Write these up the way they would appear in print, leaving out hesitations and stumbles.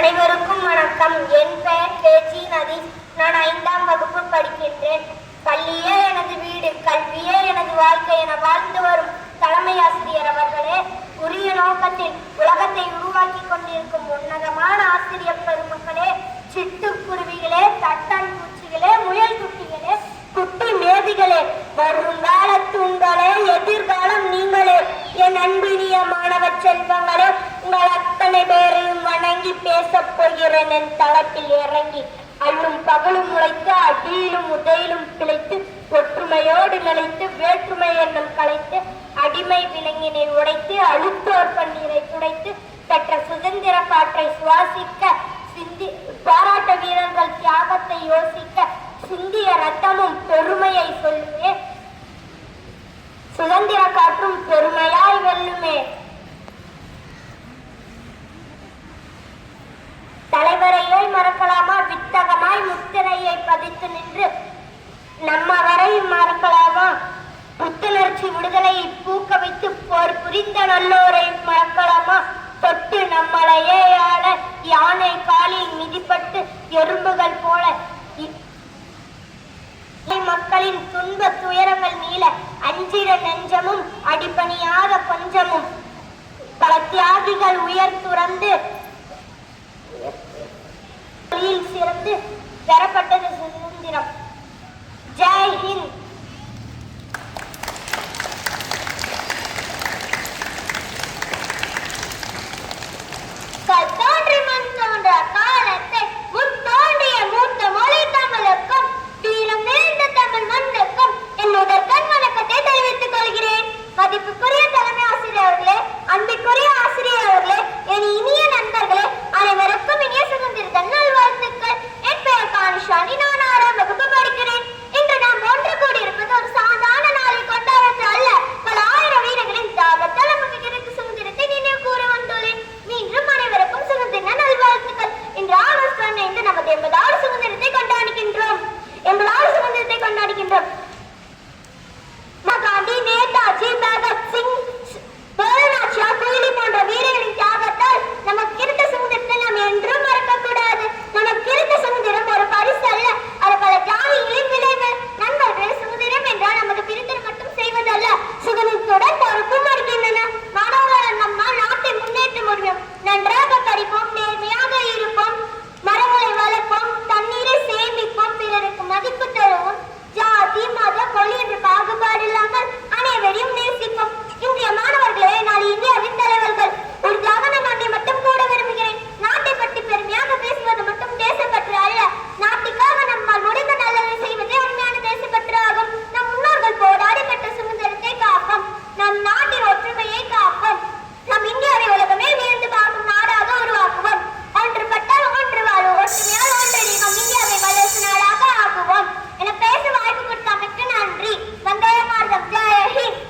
அனைவருக்கும் வணக்கம். என் பெயர் கேஜி நதீஷ். நான் 5ஆம் வகுப்பு படிக்கின்றேன். பள்ளியே எனது வீடு, கல்வியே எனது வாழ்க்கை என வாழ்ந்து வரும் தலைமை ஆசிரியர் அவர்களே, உரிய நோக்கத்தில் உலகத்தை உருவாக்கி கொண்டிருக்கும் உன்னதமான ஆசிரியர் பெருமக்களே, சிட்டுக்குருவிகளே, தட்டான் பூச்சிகளே, முயல் குட்டிகளே, குட்டி மேதிகளே, வரும் காலத்துங்களே, எதிர்காலம் நீங்களே, என் அன்பினிய மாணவ செல்வங்களே, உங்கள் அத்தனை பேரையும் வணங்கி பேசப் போகிறேன். என் தளத்தில் இறங்கி அள்ளும் பகலும் உழைத்து அடியிலும் உதையிலும் பிழைத்து ஒற்றுமையோடு நிலைத்து வேற்றுமை எண்ணம் கலைத்து அடிமை விலங்கினை உடைத்து அழுத்தோர் பன்னீரை துடைத்து பெற்ற சுதந்திர காற்றை சுவாசிக்க பாராட்ட வீரர்கள் தியாகத்தை யோசிக்க சிந்திய ரத்தமும் பெருமையை சொல்லுமே, சுதந்திர காற்றும் பெருமையாய் வெல்லுமே. தலைவரையை மறக்கலாமா? வித்தகமாய் முத்திரையை பதித்து நின்று நம்ம வரை மறக்கலாமா? புத்துணர்ச்சி விடுதலையை பூக்க வைத்து போர் புரிந்த நல்லோரை மறக்கலாமா? தொட்டு நம்மளையே ஆட யானை காலில் மிதிப்பட்டு எறும்புகள் போல மக்களின் துன்ப துயரங்கள் நீள அஞ்சிட நெஞ்சமும் அடிபணியாத கொஞ்சமும் பல தியாகிகள் உயர் துறந்து சிறந்து பெறப்பட்டது சுதந்திரம். ஜெய் ஹிந்த். தோன்றி மண் தோன்ற காலத்தை முத்தோன்றிய மூத்த மொழி தமிழுக்கும் வீரம் நிறைந்த தமிழ் மண்ணுக்கும் என்னுடைய கண் வணக்கத்தை தெரிவித்துக் கொள்கிறேன். மதிப்புக்குரிய தலைமை ஆசிரியர் அவர்களே, அன்பிற்குரிய ஆசிரியர் அவர்களே, என் இனிய நண்பர்களே, அனைவருக்கும் இனிய சுதந்திர நல்வாழ்த்துக்கள். என் பெயர் கானிஷானி. நான் 6ஆம் வகுப்பு படிக்கிறேன். இன்று நாம் ஒன்று கூடியிருப்பது ஒரு சாதாரண நாளை கொண்டாடுறது அல்ல, பல ஆயிரம் வீரர்களின் தியாகத்தால் நமக்கு கிடைத்த சுதந்திரத்தை நினைவு கூற வந்துள்ளேன். மீண்டும் அனைவருக்கும் சுதந்திர நல்வாழ்த்துக்கள். இன்று ஆகஸ்ட் 15 நமது 80வது சுதந்திரத்தை கொண்டாடுகின்றோம். 80வது சுதந்திரத்தை கொண்டாடுகின்றோம். காந்தி, நேதாஜி, பகத் சிங், போலநாச்சியா, குயிலி போன்ற வீரர்களின் தியாகத்தால் நமக்கு கிடைத்த சுதந்திரத்தை நாம் என்றும் மறக்க கூடாது. நமக்கு கிடைத்த சுதந்திரம் ஒரு பரிசு அல்ல, அது பல தியாகிகளின் விளைவு. நண்பர்களே, சுதந்திரம் என்றால் நமது பிரித்தல் மட்டும் செய்வதல்ல, சுதந்திரத்துடன் பொறுப்பும் வருகின்றன. மாணவர்கள் நம்மால் நாட்டை முன்னேற்ற முடியும். நன்றாக படிப்போம், நேர்மையாக இருப்போம், மரங்களை வளர்ப்போம், தண்ணீரை சேமிப்போம், பிறருக்கு மதிப்பு தருவோம், ஜாதி மத மொழி என்ற பாகுபாடு இல்லாமல் அனைவரையும் நேசிப்போம். இந்திய மாணவர்களே, நான் இந்தியாவின் தலைவர்கள். ஒரு தியாக நாட்டை மட்டும் கூட விரும்புகிறேன். நாட்டை பற்றி பெருமையாக பேசுவது மட்டும் தேசப்பற்று அல்ல, நாட்டுக்காக நம்மால் முடிந்த நல்லதை செய்வதே உண்மையான தேசப்பற்று ஆகும். நம் முன்னோர்கள் போராடி பெற்ற சுதந்திரத்தை காப்போம், நம் நாட்டின் ஒற்றுமையை காப்போம், நம் இந்தியாவை உலகமே வியந்து பார்க்கும் நாடாக உருவாக்குவோம். ஒன்றுபட்டால் ஒன்று வாழும், ஒற்றுமையால் ஒன்றிணைவோம், இந்தியாவை வல்லரசு நாடாக ஆக்குவோம் என பேச வாய்ப்பு கொடுத்தமைக்கு நன்றி. வந்தே மாதரம். ஜெய் ஹிந்த்.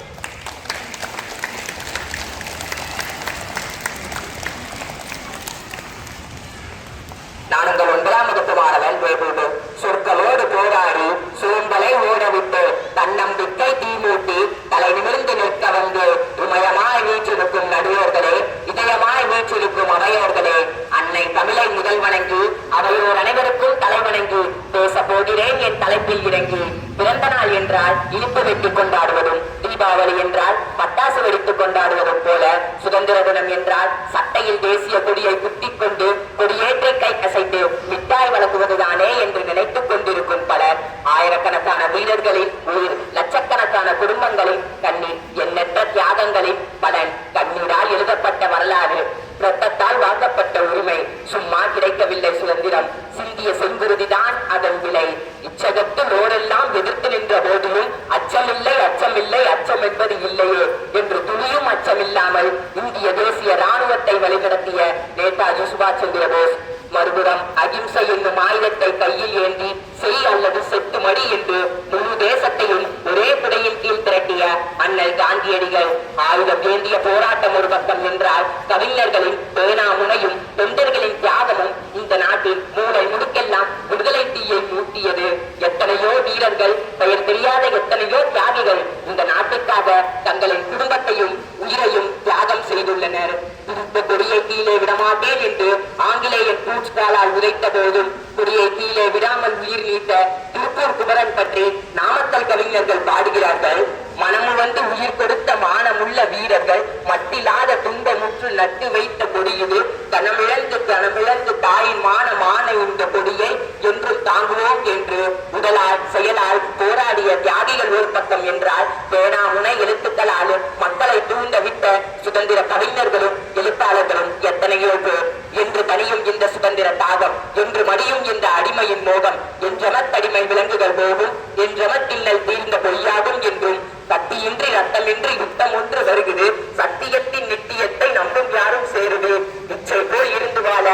நான் உங்கள் 9ஆம் வகுப்பு மாணவன் வேபுடு. சொற்களோடு போராடி சோம்பலை ஓடவிட்டு தன்னம்பிக்கை தீமூட்டி தலை நிமிர்ந்து நிற்க வந்து இமயமாய் வீற்றிருக்கும் நடுவோர்களே, இதயமாய் வீற்றிருக்கும் அவையோர்களே, அன்னை தமிழை முதல் வணங்கி அவையோர் அனைவருக்கும் தலை வணங்கி பேச போகிறேன். என் தலைப்பில் இறங்கி பிறந்த நாள் என்றால் இனிப்பு வெட்டி கொண்டாடுவதும், தீபாவளி என்றால் பட்டாசு வெடித்துக் கொண்டாடுவதும் போல, சுதந்திர தினம் என்றால் சட்டையில் தேசிய கொடியை குத்திக் கொண்டு கொடியேற்றி கை அசைத்து மிட்டாய் வழங்குவதுதானே என்று நினைத்துக் கொண்டிருக்கும் பலர், ஆயிரக்கணக்கான வீரர்களின் உயிர், லட்சக்கணக்கான குடும்பங்களின் கண்ணீர், எண்ணற்ற தியாகங்களின் பலன், கண்ணீரால் எழுதப்பட்ட வரலாறு, ரத்தத்தால் வாங்கப்பட்ட உரிமை, சும்மா கிடைக்கவில்லை சுதந்திரம், சிந்திய செங்குருதிதான் அதன் விலை. இச்சகத்து நோரெல்லாம் எதிர்த்து நின்ற போதிலும் அச்சமில்லை, அச்சமில்லை, அச்சம் என்பது இல்லையே என்று துணியும் அச்சமில்லாமல் இந்திய தேசிய ராணுவத்தை வழிநடத்திய நேதாஜி சுபாஷ் சந்திர போஸ், மறுபுறம் அகிம்சை என்னும் ஆயுதத்தை கையில் ஏந்தி செய் அல்லது செத்து மடி என்று முழு தேசத்தையும் ஒரே குடையின் கீழ் திரட்டிய அண்ணல் காந்தியடிகள், ஆயுதம் ஏந்திய போராட்டம் ஒரு பக்கம் நின்றால் கவிஞர்களின் பேனா முனையும் தொண்டர்களின் தியாகமும் இந்த நாட்டில் மூளை முடுக்கெல்லாம் விடுதலை தீயை மூட்டியது. எத்தனையோ வீரர்கள், பெயர் தெரியாத எத்தனையோ தியாகிகள் இந்த நாட்டுக்காக தங்களின் குடும்பத்தையும் உயிரையும் தியாகம் செய்துள்ளனர். திருத்த கொடியை கீழே விடமாட்டேன் என்று ஆங்கிலேயர் தூசுகாலால் உதைத்த போதும் கொடியை கீழே விடாமல் உயிர் நீத்த திருப்பூர் குமரன் பற்றி நாமக்கல் கவிஞர்கள் பாடுகிறார்கள். மனமு வந்து உயிர் கொடுத்த மானமுள்ள வீரர்கள் மட்டில்லாத துன்பமுற்று நட்டு வைத்த கொடி இது. கனமிழந்து தாயின் மான இந்த கொடியை என்றும் தாங்குவோம் என்று உடலால் செயலால் போராடிய தியாகிகள் ஒரு பக்கம் என்றால், பேனாமுனை எழுத்துக்களால் மக்களை தூண்ட விட்ட சுதந்திர கவிஞர்களும் எழுத்தாளர்களும் எத்தனையோ பேர். என்று தனியும் இந்த சுதந்திர தாகம், என்று மடியும் இந்த அடிமையின் மோகம், என்றமத்தடிமை விலங்குகள் போகும், என்றமத்தின்னல் தீர்ந்த பொய்யாகும் என்றும் கத்தியின்றி ரத்தமின்றி யுத்தம் ஒன்று வருகிறது. சத்தியத்தின் நித்தியத்தை நம்பும் யாரும் சேருது. இச்சை போல் இருந்து வாழ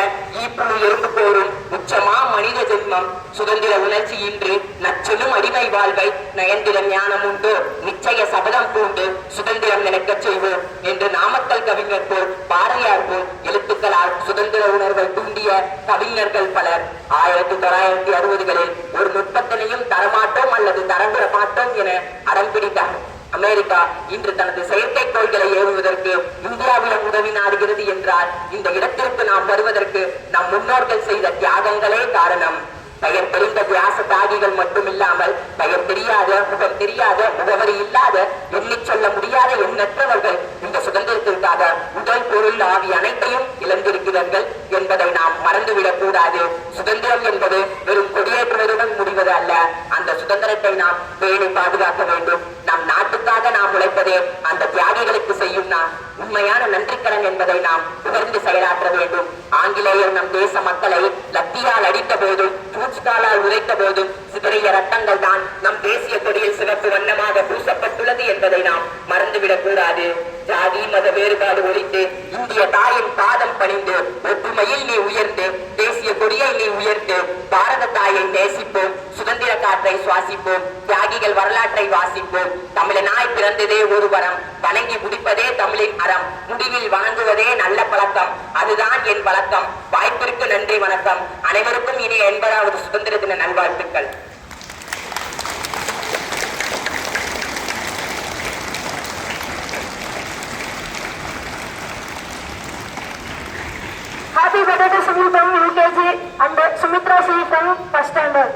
ஈப்புழு எறும்பு போரும் உச்சமா மனித ஜென்மம். சுதந்திர உணர்ச்சி இன்றி நச்செனும் அடிமை வாழ்வை நயந்திர ஞானம் உண்டு. நிச்சய சபதம் பூண்டு சுதந்திரம் நினைக்கச் செய்வோம் என்று நாமக்கல் கவிஞர் போல் பாரதியார் போல் எழுத்துக்களால் சுதந்திர உணர்வை தூண்டிய கவிஞர்கள் பலர் 1960களில் ஒரு நுட்பத்தினையும் தரமாட்டோம் அல்லது தரம்பெற மாட்டோம் என அடம் பிடித்தார். அமெரிக்கா இன்று தனது செயற்கைக்கோள்களை ஏவுவதற்கு இந்தியாவிடம் உதவி நாடுகிறது என்றால், இந்த இடத்திற்கு நாம் வருவதற்கு நம் முன்னோர்கள் செய்த தியாகங்களே காரணம். பெயர் தெரிந்த வியாச தாகிகள் மட்டுமில்லாமல் பெயர் தெரியாத, முகம் தெரியாத, முகவரி இல்லாத, எண்ணிச் சொல்ல முடியாத எண்ணற்றவர்கள் இந்த சுதந்திரத்திற்காக உடல் பொருள் ஆவி அனைத்தையும் இழந்திருக்கிறார்கள் என்பதை நாம் மறந்துவிடக் கூடாது. சுதந்திரம் என்பது வெறும் கொடியேற்றுவதுடன் முடிவது அல்ல. அந்த சுதந்திரத்தை நாம் பேணி பாதுகாக்க வேண்டும். நம் நாட்டுக்காக நாம் உழைப்பதே அந்த தியாகிகளுக்கு செய்யும் நாம் உண்மையான நன்றிக்கடன் என்பதை நாம் உணர்ந்து செயலாற்ற வேண்டும். ஆங்கிலேயர் நம் தேச மக்களை லத்தியால் அடித்த போதும் தூசுகாலால் உதைத்த போதும் சிதறிய ரத்தங்கள் தான் நம் தேசிய கொடியில் சிவப்பு வண்ணமாக பூசப்பட்டுள்ளது என்பதை நாம் மறந்துவிடக் கூடாது. ஜாதி மத வேறுபாடு ஒழித்து இந்திய தாயின் பாதம் பணிந்து ஒற்றுமையில் நீ உயர்ந்து தேசிய கொடியை நீ உயர்த்து பாரத தாயை நேசிப்போம். சுதந்திர காற்றை சுவாசிப்போம். தியாகிகள் வரலாற்றை வாசிப்போம். தமிழனாய் பிறந்ததே ஒரு வரம், வணங்கி முடிப்பதே தமிழின் அறம், முடிவில் வணங்குவதே நல்ல பழக்கம், அதுதான் என் வழக்கம். வாய்ப்பிற்கு நன்றி, வணக்கம். அனைவருக்கும் இனி 80வது சுதந்திர தின நல்வாழ்த்துக்கள். Happy birthday to Sumi from UKG and Sumitra C from first standard.